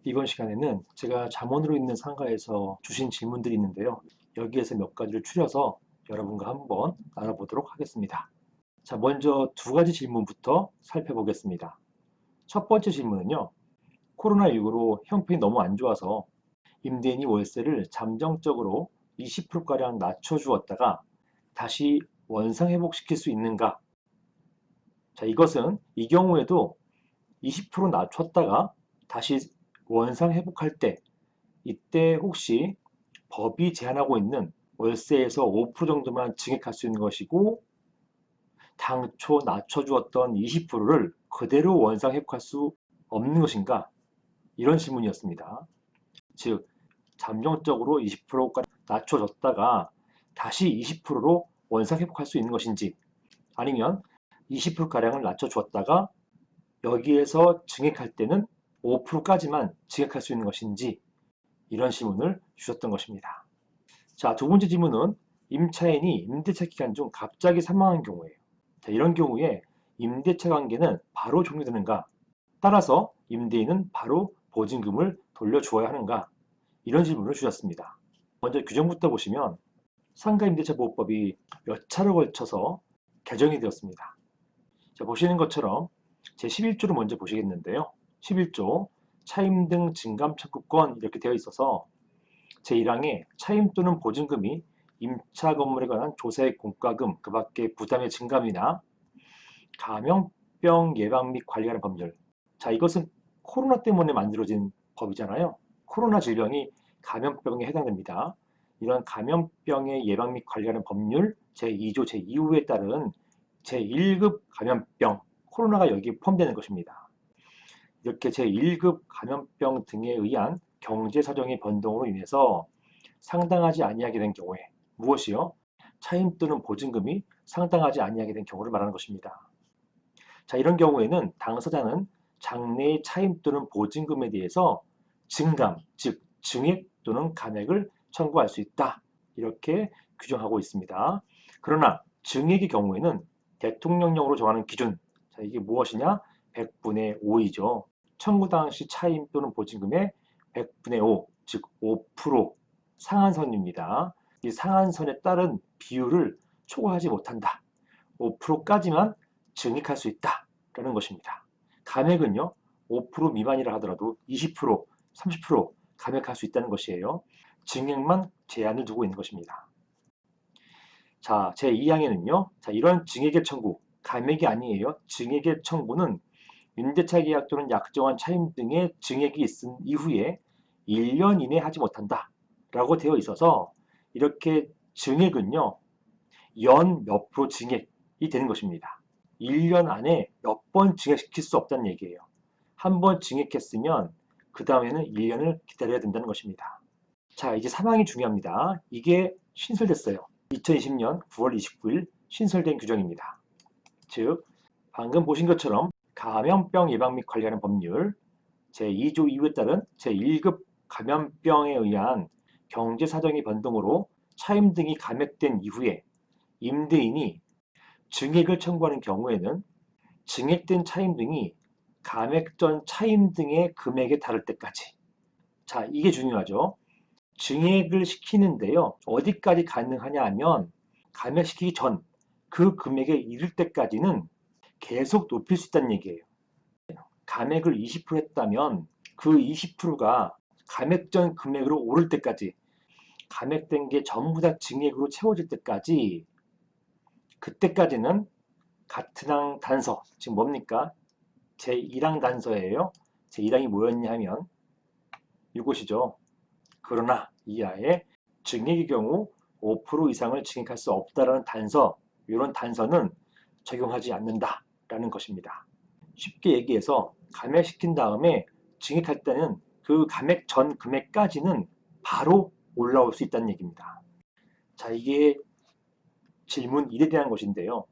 이번 시간에는 제가 잠원으로 있는 상가에서 주신 질문들이 있는데요. 여기에서 몇 가지를 추려서 여러분과 한번 알아보도록 하겠습니다. 자, 먼저 두 가지 질문부터 살펴보겠습니다. 첫 번째 질문은요. 코로나19로 형편이 너무 안 좋아서 임대인이 월세를 잠정적으로 20%가량 낮춰주었다가 다시 원상회복시킬 수 있는가? 자, 이것은 이 경우에도 20% 낮췄다가 다시 원상회복할 때 이때 혹시 법이 제한하고 있는 월세에서 5% 정도만 증액할 수 있는 것이고 당초 낮춰주었던 20%를 그대로 원상회복할 수 없는 것인가? 이런 질문이었습니다. 즉 잠정적으로 20%까지 낮춰졌다가 다시 20%로 원상회복할 수 있는 것인지 아니면 20%가량을 낮춰주었다가 여기에서 증액할 때는 5%까지만 증액할 수 있는 것인지 이런 질문을 주셨던 것입니다. 자, 두 번째 질문은 임차인이 임대차 기간 중 갑자기 사망한 경우예요. 자, 이런 경우에 임대차 관계는 바로 종료되는가? 따라서 임대인은 바로 보증금을 돌려주어야 하는가? 이런 질문을 주셨습니다. 먼저 규정부터 보시면 상가임대차보호법이 몇 차례 걸쳐서 개정이 되었습니다. 자, 보시는 것처럼 제11조를 먼저 보시겠는데요. 11조 차임 등 증감 청구권 이렇게 되어 있어서 제1항에 차임 또는 보증금이 임차 건물에 관한 조세 공과금 그 밖에 부담의 증감이나 감염병 예방 및 관리하는 법률. 자, 이것은 코로나 때문에 만들어진 법이잖아요. 코로나 질병이 감염병에 해당됩니다. 이런 감염병의 예방 및 관리하는 법률 제2조 제2호에 따른 제1급 감염병, 코로나가 여기에 포함되는 것입니다. 이렇게 제1급 감염병 등에 의한 경제사정의 변동으로 인해서 상당하지 아니하게 된 경우에 무엇이요? 차임 또는 보증금이 상당하지 아니하게 된 경우를 말하는 것입니다. 자, 이런 경우에는 당사자는 장래의 차임 또는 보증금에 대해서 증감, 즉 증액 또는 감액을 청구할 수 있다. 이렇게 규정하고 있습니다. 그러나 증액의 경우에는 대통령령으로 정하는 기준, 자, 이게 무엇이냐? 100분의 5이죠. 청구 당시 차임 또는 보증금의 100분의 5, 즉 5% 상한선입니다. 이 상한선에 따른 비율을 초과하지 못한다. 5%까지만 증액할 수 있다라는 것입니다. 감액은요, 5% 미만이라 하더라도 20%, 30% 감액할 수 있다는 것이에요. 증액만 제한을 두고 있는 것입니다. 자, 제2항에는요, 자, 이런 증액의 청구, 감액이 아니에요. 증액의 청구는 임대차 계약 또는 약정한 차임 등의 증액이 있은 이후에 1년 이내 하지 못한다 라고 되어 있어서 이렇게 증액은요 연 몇 프로 증액이 되는 것입니다. 1년 안에 몇 번 증액시킬 수 없다는 얘기예요. 한 번 증액했으면 그 다음에는 1년을 기다려야 된다는 것입니다. 자, 이제 사망이 중요합니다. 이게 신설됐어요. 2020년 9월 29일 신설된 규정입니다. 즉 방금 보신 것처럼 감염병 예방 및 관리하는 법률 제2조 2호에 따른 제1급 감염병에 의한 경제사정의 변동으로 차임 등이 감액된 이후에 임대인이 증액을 청구하는 경우에는 증액된 차임 등이 감액 전 차임 등의 금액에 달할 때까지. 자, 이게 중요하죠. 증액을 시키는데요. 어디까지 가능하냐 하면 감액시키기 전 그 금액에 이를 때까지는 계속 높일 수 있다는 얘기예요. 감액을 20% 했다면 그 20%가 감액 전 금액으로 오를 때까지 감액된 게 전부 다 증액으로 채워질 때까지 그때까지는 같은 항 단서, 지금 뭡니까? 제1항 단서예요. 제1항이 뭐였냐 하면 이것이죠. 그러나 이하에 증액의 경우 5% 이상을 증액할 수 없다라는 단서, 이런 단서는 적용하지 않는다라는 것입니다. 쉽게 얘기해서 감액시킨 다음에 증액할 때는 그 감액 전 금액까지는 바로 올라올 수 있다는 얘기입니다. 자, 이게 질문 1에 대한 것인데요.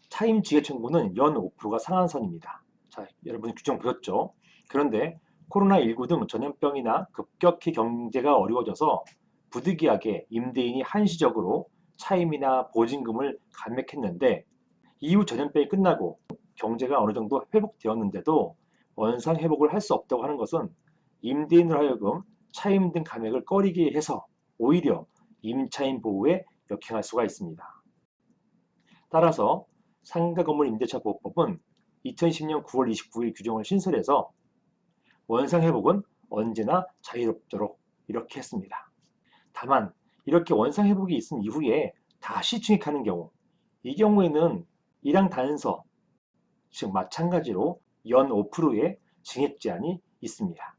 차임 증액 청구는 연 5%가 상한선입니다. 자, 여러분 규정 보셨죠? 그런데 코로나19 등 전염병이나 급격히 경제가 어려워져서 부득이하게 임대인이 한시적으로 차임이나 보증금을 감액했는데 이후 전염병이 끝나고 경제가 어느 정도 회복되었는데도 원상 회복을 할 수 없다고 하는 것은 임대인으로 하여금 차임 등 감액을 꺼리게 해서 오히려 임차인 보호에 역행할 수가 있습니다. 따라서 상가건물임대차 보호법은 2010년 9월 29일 규정을 신설해서 원상회복은 언제나 자유롭도록 이렇게 했습니다. 다만 이렇게 원상회복이 있은 이후에 다시 증액하는 경우, 이 경우에는 1항 단서, 즉 마찬가지로 연 5%의 증액 제한이 있습니다.